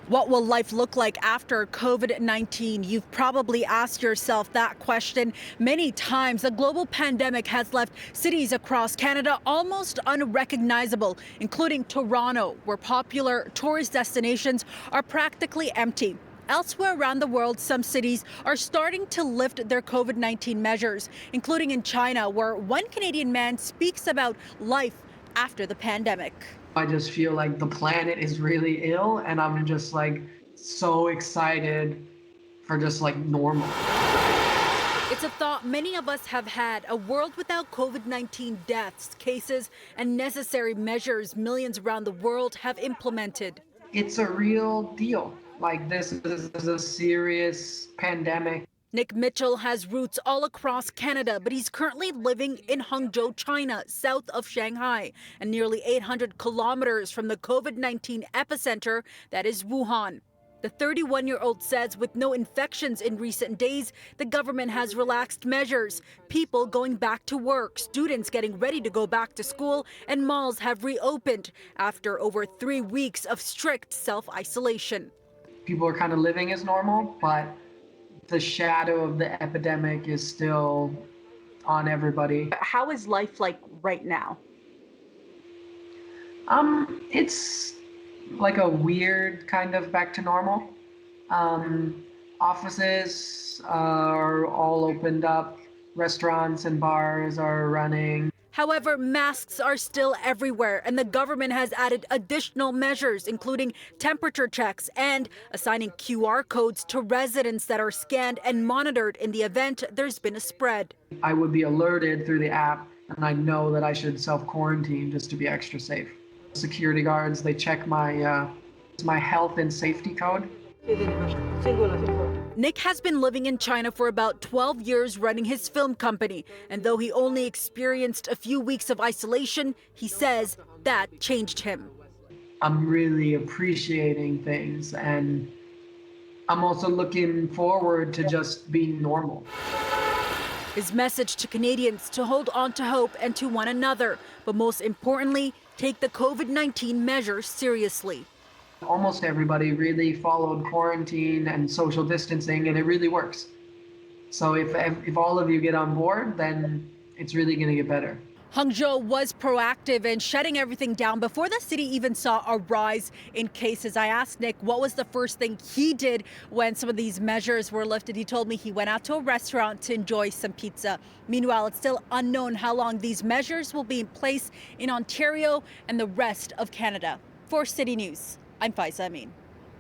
What will life look like after COVID-19? You've probably asked yourself that question many times. A global pandemic has left cities across Canada almost unrecognizable, including Toronto, where popular tourist destinations are practically empty. Elsewhere around the world, some cities are starting to lift their COVID-19 measures, including in China, where one Canadian man speaks about life after the pandemic. I just feel like the planet is really ill, and I'm just like so excited for just like normal. It's a thought many of us have had, a world without COVID-19 deaths, cases, and necessary measures millions around the world have implemented. It's a real deal. Like, this is a serious pandemic. Nick Mitchell has roots all across Canada, but he's currently living in Hangzhou, China, south of Shanghai, and nearly 800 kilometers from the COVID-19 epicenter that is Wuhan. The 31-year-old says with no infections in recent days, the government has relaxed measures. People going back to work, students getting ready to go back to school, and malls have reopened after over 3 weeks of strict self-isolation. People are kind of living as normal, but the shadow of the epidemic is still on everybody. How is life like right now? It's like a weird kind of back to normal. Offices are all opened up, restaurants and bars are running. However, masks are still everywhere, and the government has added additional measures, including temperature checks and assigning QR codes to residents that are scanned and monitored in the event there's been a spread. I would be alerted through the app, and I know that I should self-quarantine just to be extra safe. Security guards, they check my health and safety code. Nick has been living in China for about 12 years running his film company, and though he only experienced a few weeks of isolation, he says that changed him. I'm really appreciating things, and I'm also looking forward to just being normal. His message to Canadians to hold on to hope and to one another, but most importantly, take the COVID-19 measures seriously. Almost everybody really followed quarantine and social distancing, and it really works. So if all of you get on board, then it's really going to get better. Hangzhou was proactive in shutting everything down before the city even saw a rise in cases. I asked Nick what was the first thing he did when some of these measures were lifted. He told me he went out to a restaurant to enjoy some pizza. Meanwhile, it's still unknown how long these measures will be in place in Ontario and the rest of Canada. For City News, I'm Faiza Amin.